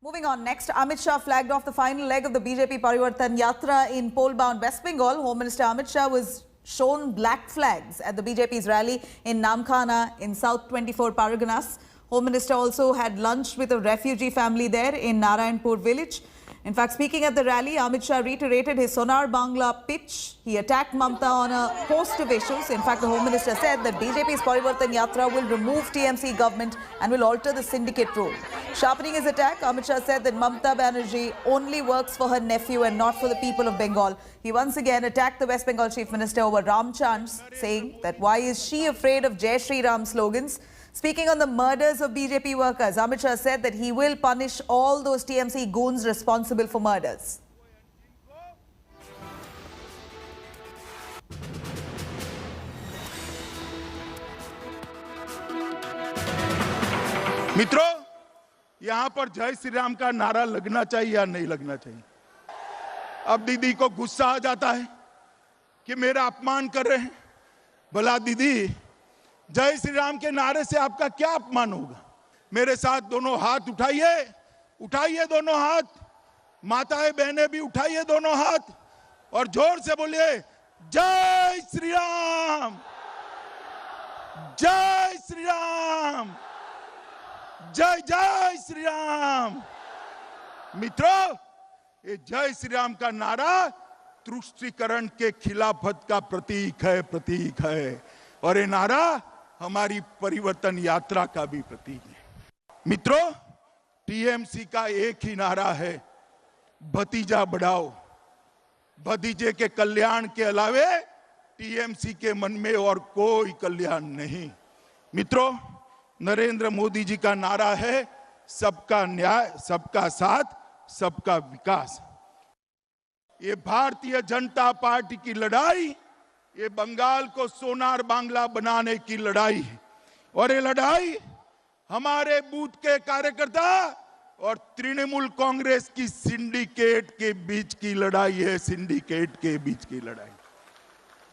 Moving on, next, Amit Shah flagged off the final leg of the BJP Parivartan Yatra in pole-bound West Bengal. Home Minister Amit Shah was shown black flags at the BJP's rally in Namkhana in South 24 Parganas. Home Minister also had lunch with a refugee family there in Narayanpur village. In fact, speaking at the rally, Amit Shah reiterated his Sonar Bangla pitch. He attacked Mamta on a host of issues. In fact, the Home Minister said that BJP's Parivartan Yatra will remove TMC government and will alter the syndicate rule. Sharpening his attack, Amit Shah said that Mamta Banerjee only works for her nephew and not for the people of Bengal. He once again attacked the West Bengal Chief Minister over Ram chants, saying that why is she afraid of Jai Shri Ram slogans? Speaking on the murders of BJP workers, Amit Shah said that he will punish all those TMC goons responsible for murders. मित्रों, यहाँ पर जय श्री राम का नारा लगना चाहिए या नहीं लगना चाहिए? अब दीदी को गुस्सा आ जाता है कि मेरा अपमान कर रहे हैं। भला दीदी, जय श्री राम के नारे से आपका क्या अपमान होगा? मेरे साथ दोनों हाथ उठाइए, उठाइए दोनों हाथ, माताएं बहनें भी उठाइए दोनों हाथ और जोर से बोलिए जय श्री राम, जय श्री राम, जय जय श्री राम। मित्रों, ये जय श्री राम का नारा तुष्टीकरण के खिलाफत का प्रतीक है और ये नारा हमारी परिवर्तन यात्रा का भी प्रतीक है। मित्रों, टीएमसी का एक ही नारा है, भतीजा बढ़ाओ। भतीजे के कल्याण के अलावे टीएमसी के मन में और कोई कल्याण नहीं। मित्रों, नरेंद्र मोदी जी का नारा है सबका न्याय, सबका साथ, सबका विकास। ये भारतीय जनता पार्टी की लड़ाई, ये बंगाल को सोनार बांग्ला बनाने की लड़ाई है और ये लड़ाई हमारे बूथ के कार्यकर्ता और तृणमूल कांग्रेस की सिंडिकेट के बीच की लड़ाई है, सिंडिकेट के बीच की लड़ाई।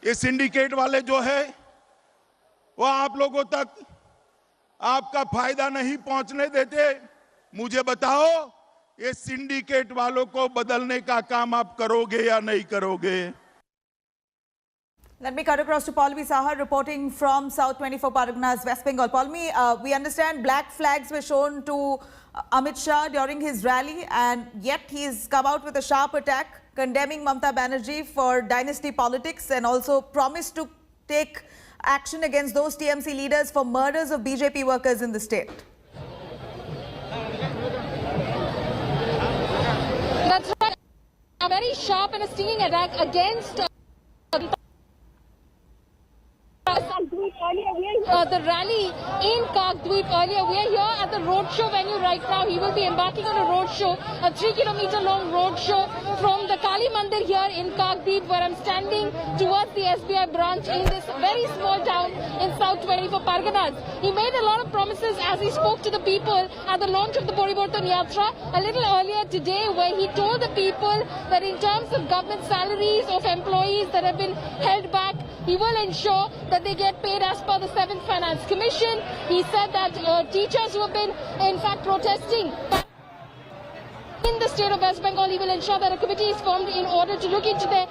ये सिंडिकेट वाले जो है वो आप लोगों तक आपका फायदा नहीं पहुंचने देते। मुझे बताओ, ये सिंडिकेट वालों को बदलने का काम आप करोगे या नहीं करोगे? Let me cut across to Pallavi Saha reporting from South 24 Parganas, West Bengal. Pallavi, we understand black flags were shown to Amit Shah during his rally, and yet he's come out with a sharp attack condemning Mamta Banerjee for dynasty politics and also promised to take action against those TMC leaders for murders of BJP workers in the state. That's right. A very sharp and a stinging attack against the rally in Kakdweep earlier. We are here at the roadshow venue right now. He will be embarking on a roadshow, a 3-kilometer long roadshow from the Kali Mandir here in Kakdweep, where I'm standing towards the SBI branch in this very small town in South 24 Parganas. He made a lot of promises as he spoke to the people at the launch of the Parivartan Yatra a little earlier today, where he told the people that in terms of government salaries of employees that have been held back, he will ensure that they get paid as per the 7th Finance Commission. He said that teachers who have been, in fact, protesting in the state of West Bengal, he will ensure that a committee is formed in order to look into their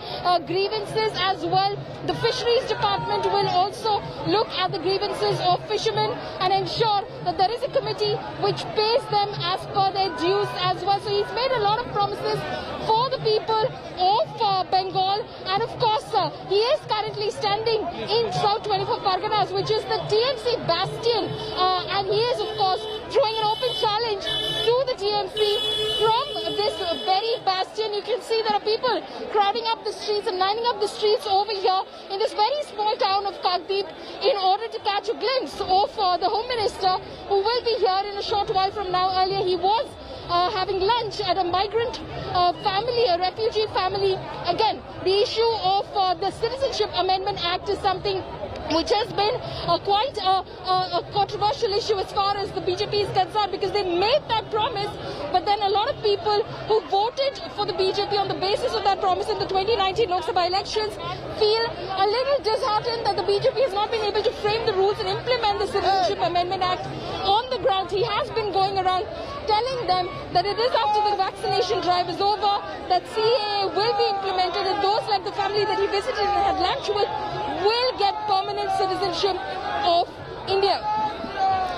grievances as well. The Fisheries Department will also look at the grievances of fishermen and ensure that there is a committee which pays them as per their dues as well. So he's made a lot of promises for the people of Bengal, and of course he is currently standing in South 24 Parganas, which is the TMC bastion, and he is of course throwing an open challenge to the TMC. From this very bastion, you can see there are people crowding up the streets and lining up the streets over here in this very small town of Kakdweep in order to catch a glimpse of the Home Minister, who will be here in a short while from now. Earlier he was having lunch at a migrant family, a refugee family. Again, the issue of the Citizenship Amendment Act is something which has been quite a controversial issue as far as the BJP is concerned, because they made that promise, but then a lot of people who voted for the BJP on the basis of that promise in the 2019 Lok Sabha elections feel a little disheartened that the BJP has not been able to frame the rules and implement the Citizenship Amendment Act on the ground. He has been going around telling them that it is after the vaccination drive is over that CAA will be implemented and those like the family that he visited and had lunch with will get permanent citizenship of India.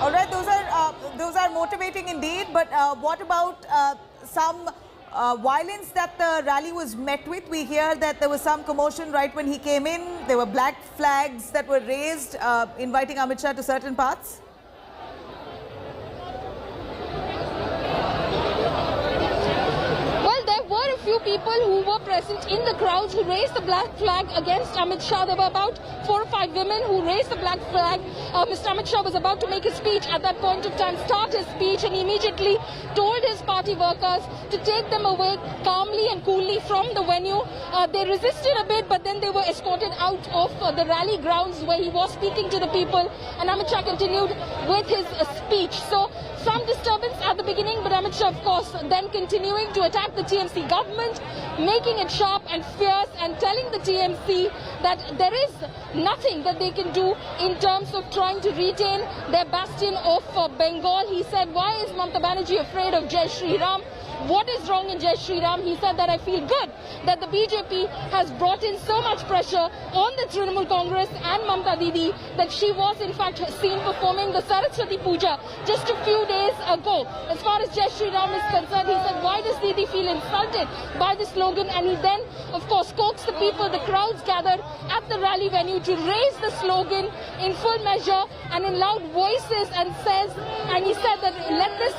All right, those are motivating indeed. But what about some violence that the rally was met with? We hear that there was some commotion right when he came in. There were black flags that were raised, inviting Amit Shah to certain parts. Few people who were present in the crowds who raised the black flag against Amit Shah. There were about 4 or 5 women who raised the black flag. Mr. Amit Shah was about to make his speech at that point of time, start his speech, and immediately told his party workers to take them away calmly and coolly from the venue. They resisted a bit, but then they were escorted out of the rally grounds where he was speaking to the people, and Amit Shah continued with his speech. So some disturbance at the beginning, but Amit Shah, of course, then continuing to attack the TMC government, making it sharp and fierce and telling the TMC that there is nothing that they can do in terms of trying to retain their bastion of Bengal. He said, why is Mamata Banerjee afraid of Jai Shri Ram? What is wrong in Jai Shri Ram? He said that I feel good that the BJP has brought in so much pressure on the Trinamool Congress and Mamata Didi that she was in fact seen performing the Saraswati Puja just a few days ago. As far as Jai Shri Ram is concerned, he said, why does Didi feel insulted by the slogan? And he then, of course, coaxed the people, the crowds gathered at the rally venue to raise the slogan in full measure and in loud voices, and he said that let this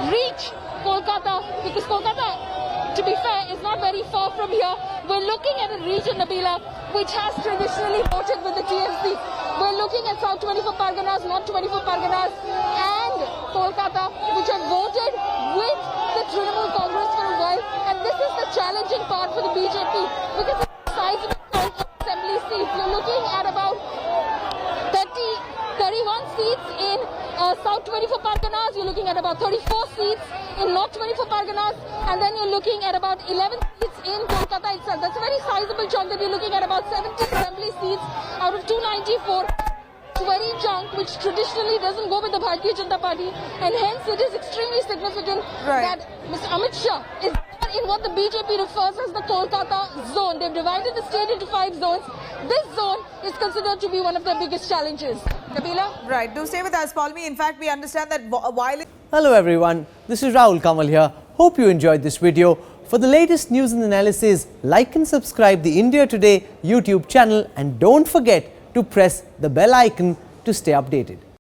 reach Kolkata, because Kolkata, to be fair, is not very far from here. We're looking at a region, Nabila, which has traditionally voted with the TMC. We're looking at South 24 Parganas, North 24 Parganas, and Kolkata, which have voted with the Trinamool Congress for a while. And this is the challenging part for the BJP, because it's the size of the assembly seats. You're looking at about 31 seats in South 24 Parganas, you're looking at about 34 seats in North 24 Parganas, and then you're looking at about 11 seats in Kolkata itself. That's a very sizable chunk that you're looking at about 70 assembly seats out of 294. It's very chunk which traditionally doesn't go with the Bharatiya Janata Party, and hence it is extremely significant that Mr. Amit Shah is in what the BJP refers as the Kolkata zone. They've divided the state into 5 zones. This zone is considered to be one of their biggest challenges. Nabila? Right, do stay with us, Paulmi. In fact, we understand that while... Hello everyone, this is Rahul Kamal here. Hope you enjoyed this video. For the latest news and analysis, like and subscribe the India Today YouTube channel, and don't forget to press the bell icon to stay updated.